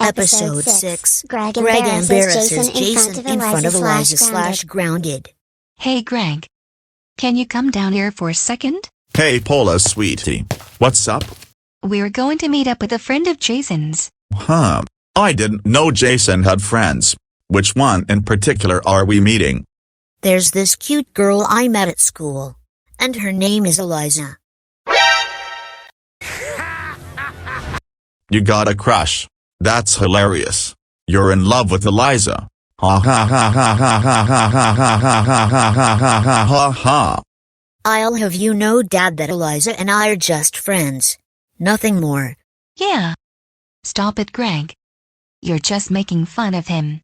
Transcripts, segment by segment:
Episode 6. Greg embarrasses Jason in front of Eliza/grounded. Hey Greg. Can you come down here for a second? Hey Paula sweetie. What's up? We're going to meet up with a friend of Jason's. Huh. I didn't know Jason had friends. Which one in particular are we meeting? There's this cute girl I met at school. And her name is Eliza. You got a crush. That's hilarious. You're in love with Eliza. Ha ha ha ha ha ha ha ha ha ha ha ha ha ha ha. I'll have you know, Dad, that Eliza and I are just friends. Nothing more. Yeah. Stop it, Greg. You're just making fun of him.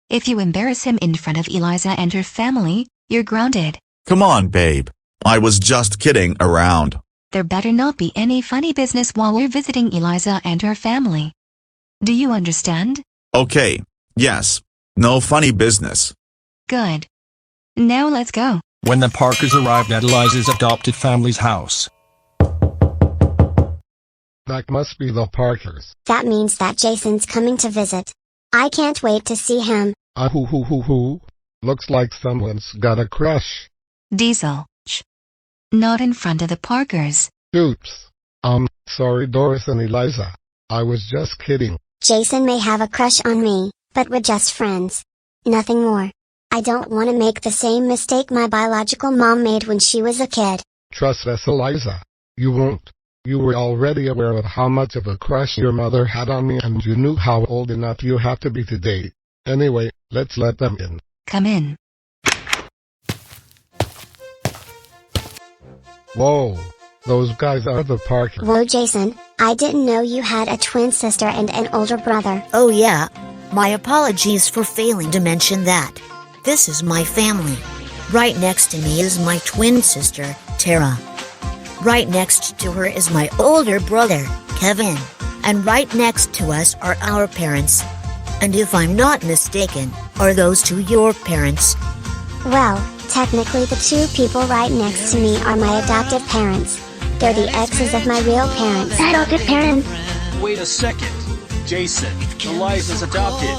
If you embarrass him in front of Eliza and her family, you're grounded. Come on, babe. I was just kidding around. There better not be any funny business while we're visiting Eliza and her family. Do you understand? Okay. Yes. No funny business. Good. Now let's go. When the Parkers arrived at Eliza's adopted family's house. That must be the Parkers. That means that Jason's coming to visit. I can't wait to see him. Hoo. Looks like someone's got a crush. Diesel. Shh. Not in front of the Parkers. Oops. Sorry Doris and Eliza. I was just kidding. Jason may have a crush on me, but we're just friends. Nothing more. I don't want to make the same mistake my biological mom made when she was a kid. Trust us, Eliza. You won't. You were already aware of how much of a crush your mother had on me, and you knew how old enough you have to be to date. Anyway, let's let them in. Come in. Whoa. Those guys are the Parkers. Whoa, Jason, I didn't know you had a twin sister and an older brother. Oh yeah. My apologies for failing to mention that. This is my family. Right next to me is my twin sister, Tara. Right next to her is my older brother, Kevin. And right next to us are our parents. And if I'm not mistaken, are those two your parents? Well, technically the two people right next to me are my adoptive parents. They're the exes of my real parents. Adoptive parents. Wait a second. Jason, Eliza's adopted.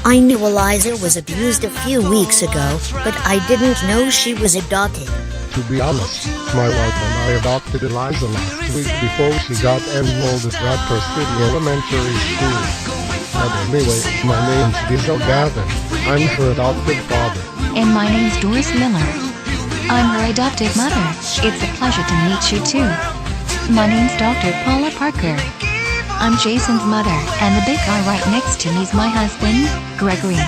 I knew Eliza was abused a few weeks ago, but I didn't know she was adopted. To be honest, my wife and I adopted Eliza last week before she got enrolled at Rapper City Elementary School. But anyway, my name's Gavin. I'm her adopted father. And my name's Doris Miller. I'm her adoptive mother. It's a pleasure to meet you too. My name's Dr. Paula Parker. I'm Jason's mother, and the big guy right next to me's my husband, Gregory.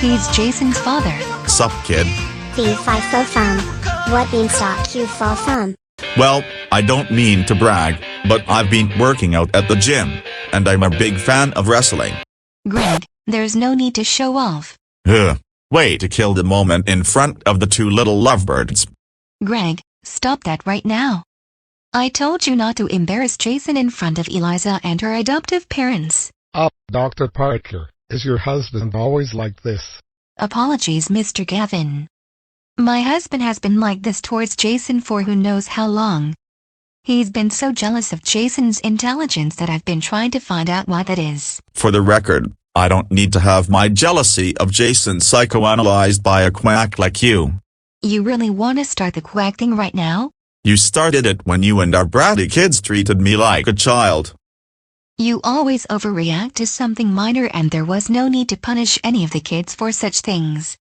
He's Jason's father. Sup, kid? Fee fi fo fum. What beanstalk you fall from? Well, I don't mean to brag, but I've been working out at the gym, and I'm a big fan of wrestling. Greg, there's no need to show off. Ugh. Way to kill the moment in front of the two little lovebirds. Greg, stop that right now. I told you not to embarrass Jason in front of Eliza and her adoptive parents. Dr. Parker, is your husband always like this? Apologies, Mr. Gavin. My husband has been like this towards Jason for who knows how long. He's been so jealous of Jason's intelligence that I've been trying to find out why that is. For the record, I don't need to have my jealousy of Jason psychoanalyzed by a quack like you. You really want to start the quack thing right now? You started it when you and our bratty kids treated me like a child. You always overreact to something minor, and there was no need to punish any of the kids for such things.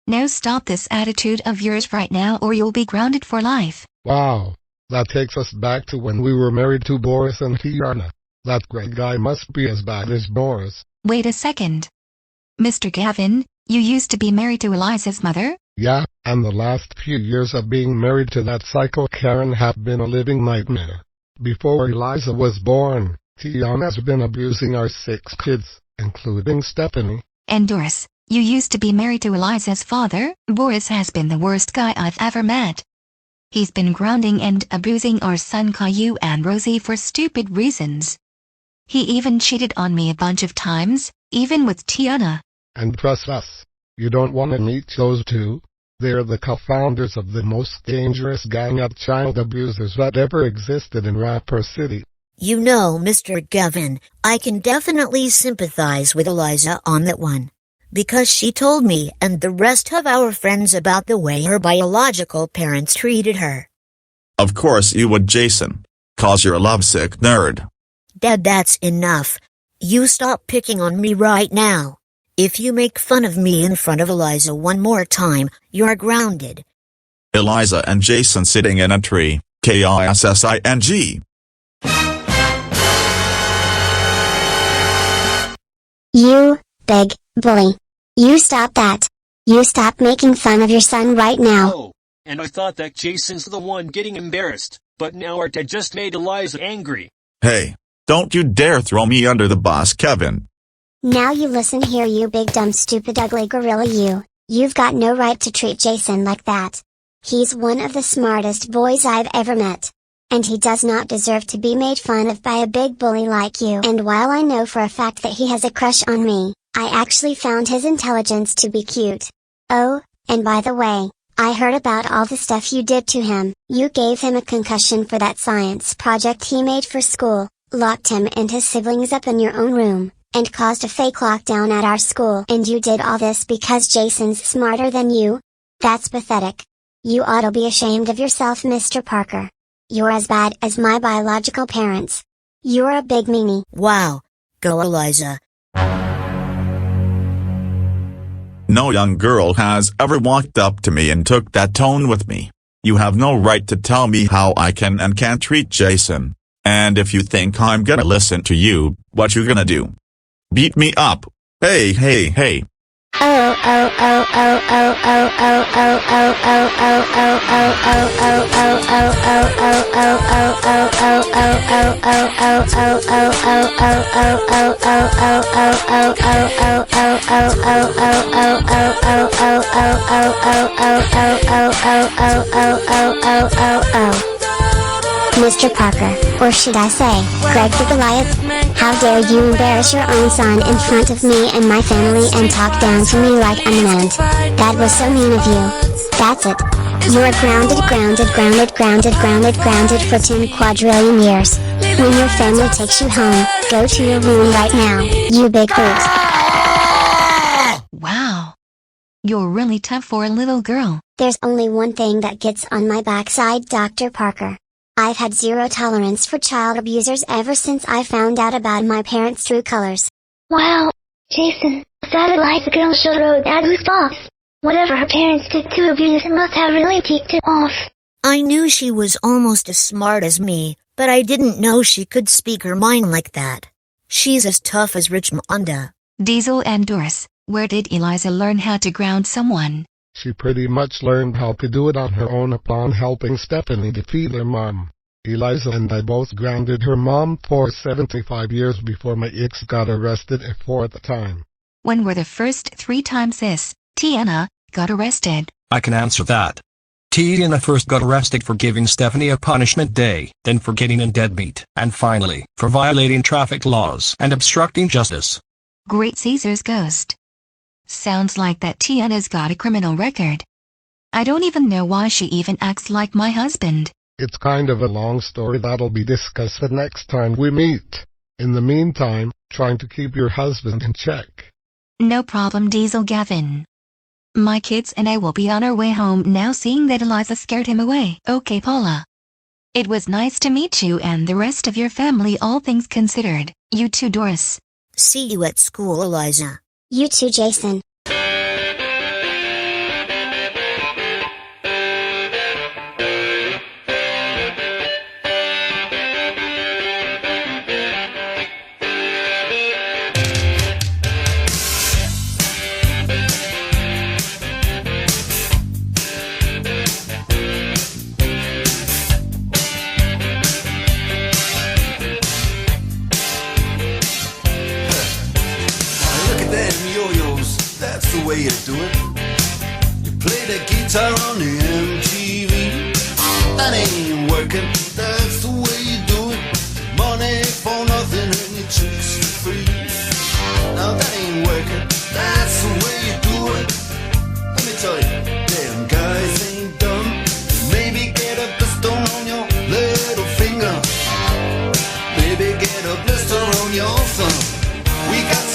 Now stop this attitude of yours right now, or you'll be grounded for life. Wow. That takes us back to when we were married to Boris and Tiana. That Greg guy must be as bad as Boris. Wait a second. Mr. Gavin, you used to be married to Eliza's mother? Yeah, and the last few years of being married to that psycho Karen have been a living nightmare. Before Eliza was born, Tiana's been abusing our 6 kids, including Stephanie. And Doris, you used to be married to Eliza's father. Boris has been the worst guy I've ever met. He's been grounding and abusing our son Caillou and Rosie for stupid reasons. He even cheated on me a bunch of times, even with Tiana. And trust us, you don't want to meet those two. They're the co-founders of the most dangerous gang of child abusers that ever existed in Rapper City. You know, Mr. Gavin, I can definitely sympathize with Eliza on that one. Because she told me and the rest of our friends about the way her biological parents treated her. Of course you would, Jason. 'Cause you're a lovesick nerd. Dad, that's enough. You stop picking on me right now. If you make fun of me in front of Eliza one more time, you're grounded. Eliza and Jason sitting in a tree. KISSING. You, big bully. You stop that. You stop making fun of your son right now. Oh, and I thought that Jason's the one getting embarrassed, but now our dad just made Eliza angry. Hey, don't you dare throw me under the bus, Kevin. Now you listen here, you big dumb stupid ugly gorilla, you. You've got no right to treat Jason like that. He's one of the smartest boys I've ever met. And he does not deserve to be made fun of by a big bully like you. And while I know for a fact that he has a crush on me, I actually found his intelligence to be cute. Oh, and by the way, I heard about all the stuff you did to him. You gave him a concussion for that science project he made for school, locked him and his siblings up in your own room, and caused a fake lockdown at our school. And you did all this because Jason's smarter than you? That's pathetic. You ought to be ashamed of yourself, Mr. Parker. You're as bad as my biological parents. You're a big meanie. Wow. Go, Eliza. No young girl has ever walked up to me and took that tone with me. You have no right to tell me how I can and can't treat Jason. And if you think I'm gonna listen to you, what you gonna do? Beat me up? Hey, hey, hey. Mr. Parker, or should I say, Greg the Goliath? How dare you embarrass your own son in front of me and my family and talk down to me like I'm an ant? That was so mean of you. That's it. You're grounded for 10 quadrillion years. When your family takes you home, go to your room right now, you big hoot. Wow. You're really tough for a little girl. There's only one thing that gets on my backside, Dr. Parker. I've had zero tolerance for child abusers ever since I found out about my parents' true colors. Wow, Jason, that Eliza girl showed her dad who's boss. Whatever her parents did to abuse him must have really ticked him off. I knew she was almost as smart as me, but I didn't know she could speak her mind like that. She's as tough as Richmonda. Diesel and Doris, where did Eliza learn how to ground someone? She pretty much learned how to do it on her own upon helping Stephanie defeat her mom. Eliza and I both grounded her mom for 75 years before my ex got arrested a fourth time. When were the first 3 times Tiana got arrested? I can answer that. Tiana first got arrested for giving Stephanie a punishment day, then for getting a deadbeat, and finally, for violating traffic laws and obstructing justice. Great Caesar's ghost. Sounds like that Tiana's got a criminal record. I don't even know why she even acts like my husband. It's kind of a long story that'll be discussed the next time we meet. In the meantime, trying to keep your husband in check. No problem, Diesel Gavin. My kids and I will be on our way home now, seeing that Eliza scared him away. Okay, Paula. It was nice to meet you and the rest of your family, all things considered. You too, Doris. See you at school, Eliza. You too, Jason. Way you do it. You play the guitar on the MTV. That ain't working. That's the way you do it. Money for nothing and your chicks for free. Now that ain't working. That's the way you do it. Let me tell you, damn guys ain't dumb. Maybe get a stone on your little finger. Baby, We got